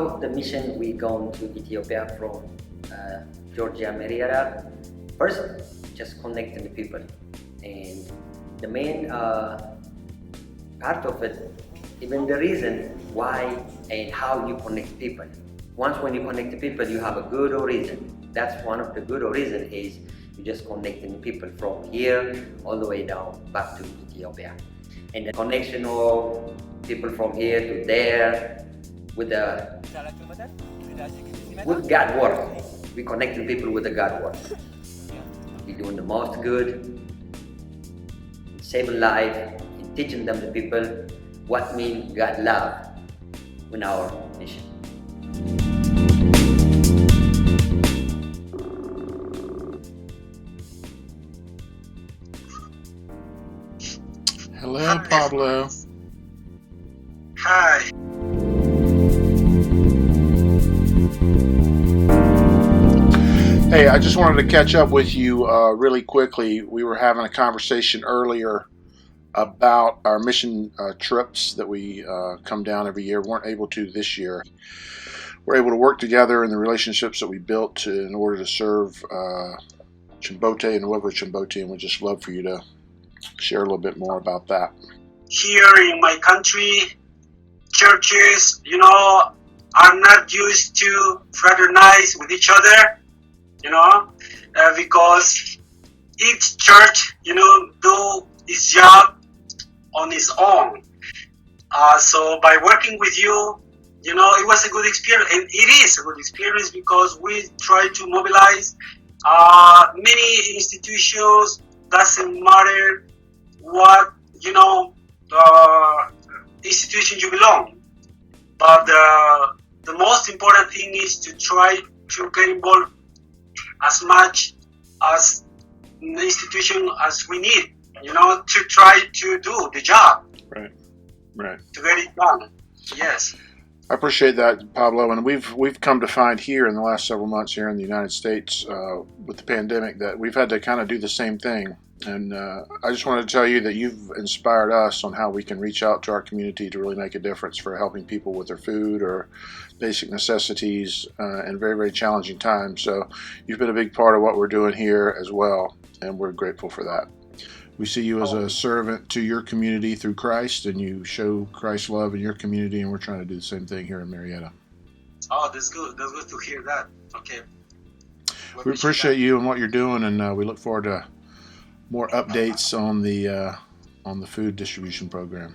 of the mission, we gone to Ethiopia from Georgia, Marietta. First, just connecting the people, and the main part of it, even the reason why and how you connect people. Once when you connect the people, you have a good reason. That's one of the good reason is you just connecting people from here all the way down back to Ethiopia. And the connection of people from here to there with God work. We connecting people with the God work. We're doing the most good, saving life, and teaching them the people what means God love in our mission. Hello, Pablo. Hi. Hey, I just wanted to catch up with you really quickly. We were having a conversation earlier about our mission trips that we come down every year. We weren't able to this year. We're able to work together in the relationships that we built in order to serve Chimbote and whoever Chimbote, and we'd just love for you to share a little bit more about that. Here in my country, churches, are not used to fraternize with each other, because each church, do its job on its own. So by working with you, it was a good experience, and it is a good experience because we try to mobilize many institutions. Doesn't matter what institution you belong, but the most important thing is to try to get involved as much as the institution as we need, to try to do the job. Right. To get it done. Yes. I appreciate that, Pablo, and we've come to find here in the last several months here in the United States with the pandemic that we've had to kind of do the same thing. And I just wanted to tell you that you've inspired us on how we can reach out to our community to really make a difference for helping people with their food or basic necessities in very, very challenging times. So you've been a big part of what we're doing here as well, and we're grateful for that. We see you as a servant to your community through Christ, and you show Christ's love in your community, and we're trying to do the same thing here in Marietta. Oh, that's good. That's good to hear that. Okay. We appreciate you and what you're doing, and we look forward to more updates on the food distribution program.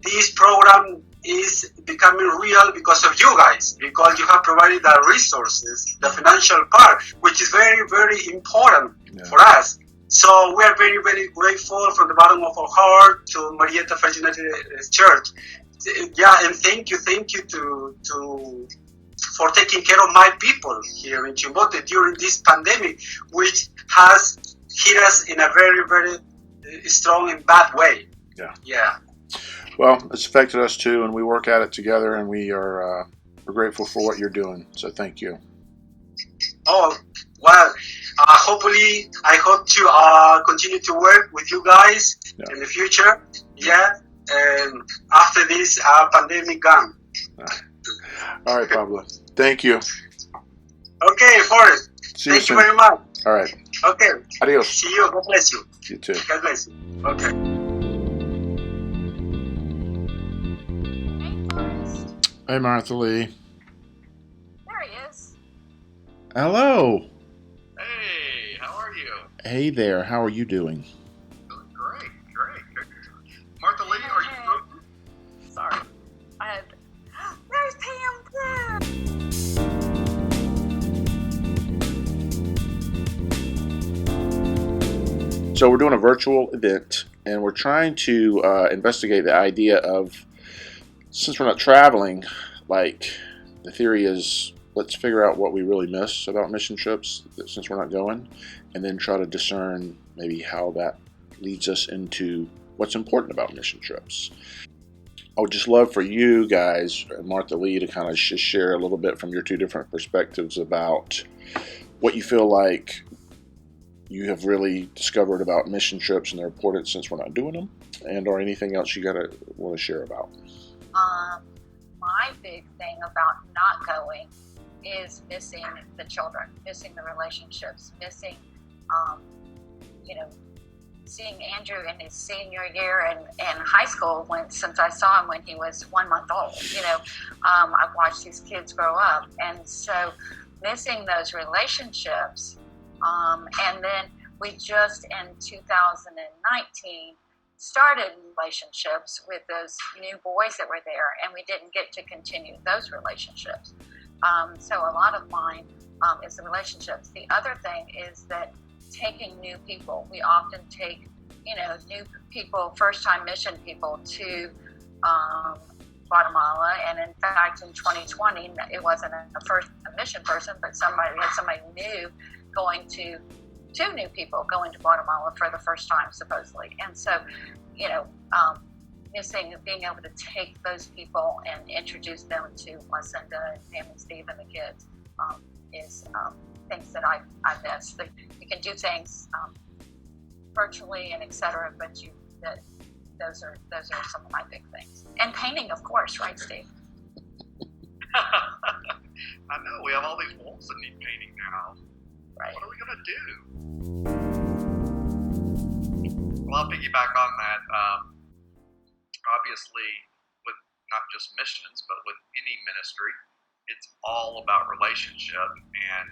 This program is becoming real because of you guys, because you have provided the resources, the financial part, which is very, very important for us. So we are very, very grateful from the bottom of our heart to Marietta First United Church. Yeah, and thank you for taking care of my people here in Chimbote during this pandemic, which has hit us in a very, very strong and bad way. Yeah. Well, it's affected us too, and we work at it together, and we're grateful for what you're doing. So thank you. Oh, well, hopefully, I hope to continue to work with you guys in the future. Yeah, and after this pandemic gone. All right, Pablo. Thank you. Okay, Forrest. Thank you very much. All right. Okay. Adios. See you. God bless you. You too. God bless you. Okay. Hey, Martha Lee. There he is. Hello. Hey, how are you? Hey there. How are you doing? Great. Martha Lee, are you good? Sorry. There's Pam too. So we're doing a virtual event, and we're trying to investigate the idea of, since we're not traveling, like the theory is, let's figure out what we really miss about mission trips since we're not going, and then try to discern maybe how that leads us into what's important about mission trips. I would just love for you guys, Martha Lee, to kind of just share a little bit from your two different perspectives about what you feel like you have really discovered about mission trips and their importance since we're not doing them, and or anything else you want to share about. My big thing about not going is missing the children, missing the relationships, missing, seeing Andrew in his senior year in high school, since I saw him when he was 1 month old. I've watched these kids grow up, and so missing those relationships. And then we just in 2019 started relationships with those new boys that were there, and we didn't get to continue those relationships. So a lot of mine is the relationships. The other thing is that taking new people. We often take, new people, first-time mission people to Guatemala, and in fact, in 2020, it wasn't a mission person, but somebody new going to two new people going to Guatemala for the first time, supposedly. And so, missing being able to take those people and introduce them to Lucinda and Pam and Steve and the kids is things that I miss. You can do things virtually and etc., but those are some of my big things. And painting, of course, right, Steve? I know, we have all these walls that need painting now. Right. What are we going to do? Well, I'll piggyback on that. Obviously, with not just missions, but with any ministry, it's all about relationship. And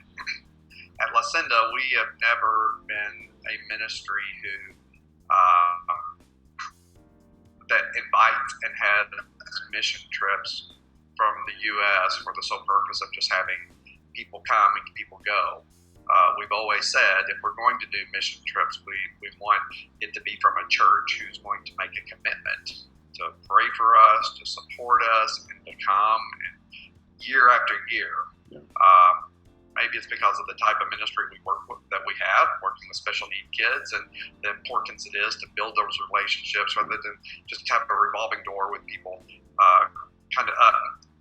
at Lucinda, we have never been a ministry who that invites and had mission trips from the U.S. for the sole purpose of just having people come and people go. We've always said if we're going to do mission trips, we want it to be from a church who's going to make a commitment to pray for us, to support us, and to come year after year. Yeah. Maybe it's because of the type of ministry we work with, that we have, working with special need kids, and the importance it is to build those relationships rather than just have a revolving door with people.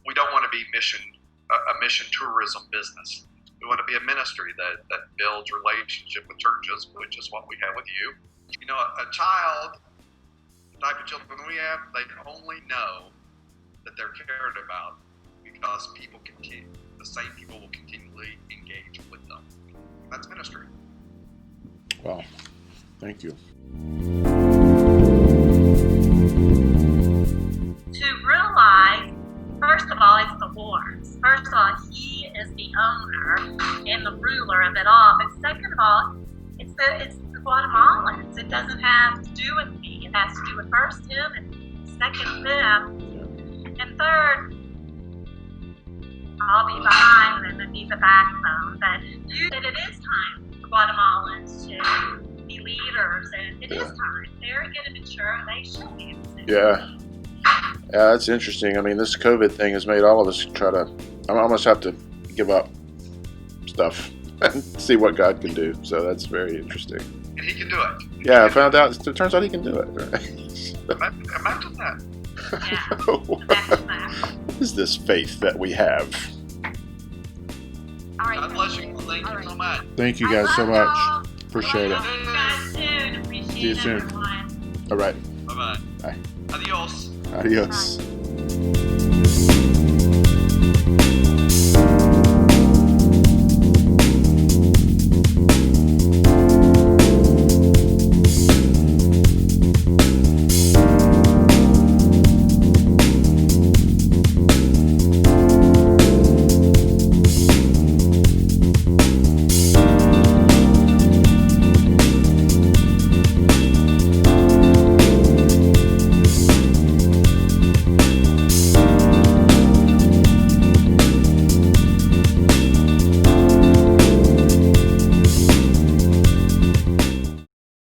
We don't want to be a mission tourism business. We want to be a ministry that builds relationship with churches, which is what we have with you. A child, the type of children we have, they only know that they're cared about because the same people will continually engage with them. That's ministry. Wow. Thank you. To realize, first of all, it's the Lord's. First of all, He is the owner and the ruler of it all. But second of all, it's the Guatemalans. It doesn't have to do with me. It has to do with first Him and second them. And third, I'll be behind them and be the backbone. That it is time for Guatemalans to be leaders, and it is time. They're getting mature. They should be. Yeah, that's interesting. I mean, this COVID thing has made all of us I almost have to give up stuff and see what God can do. So that's very interesting. And He can do it. Yeah, I found out. It turns out He can do it. Right? Imagine that. Yeah. What is this faith that we have? All right. God bless you. Thank you so much. Thank you guys so much. Appreciate it. Love you guys soon. Appreciate See you soon. everyone. All right. Bye-bye. Bye. Adios. Adios.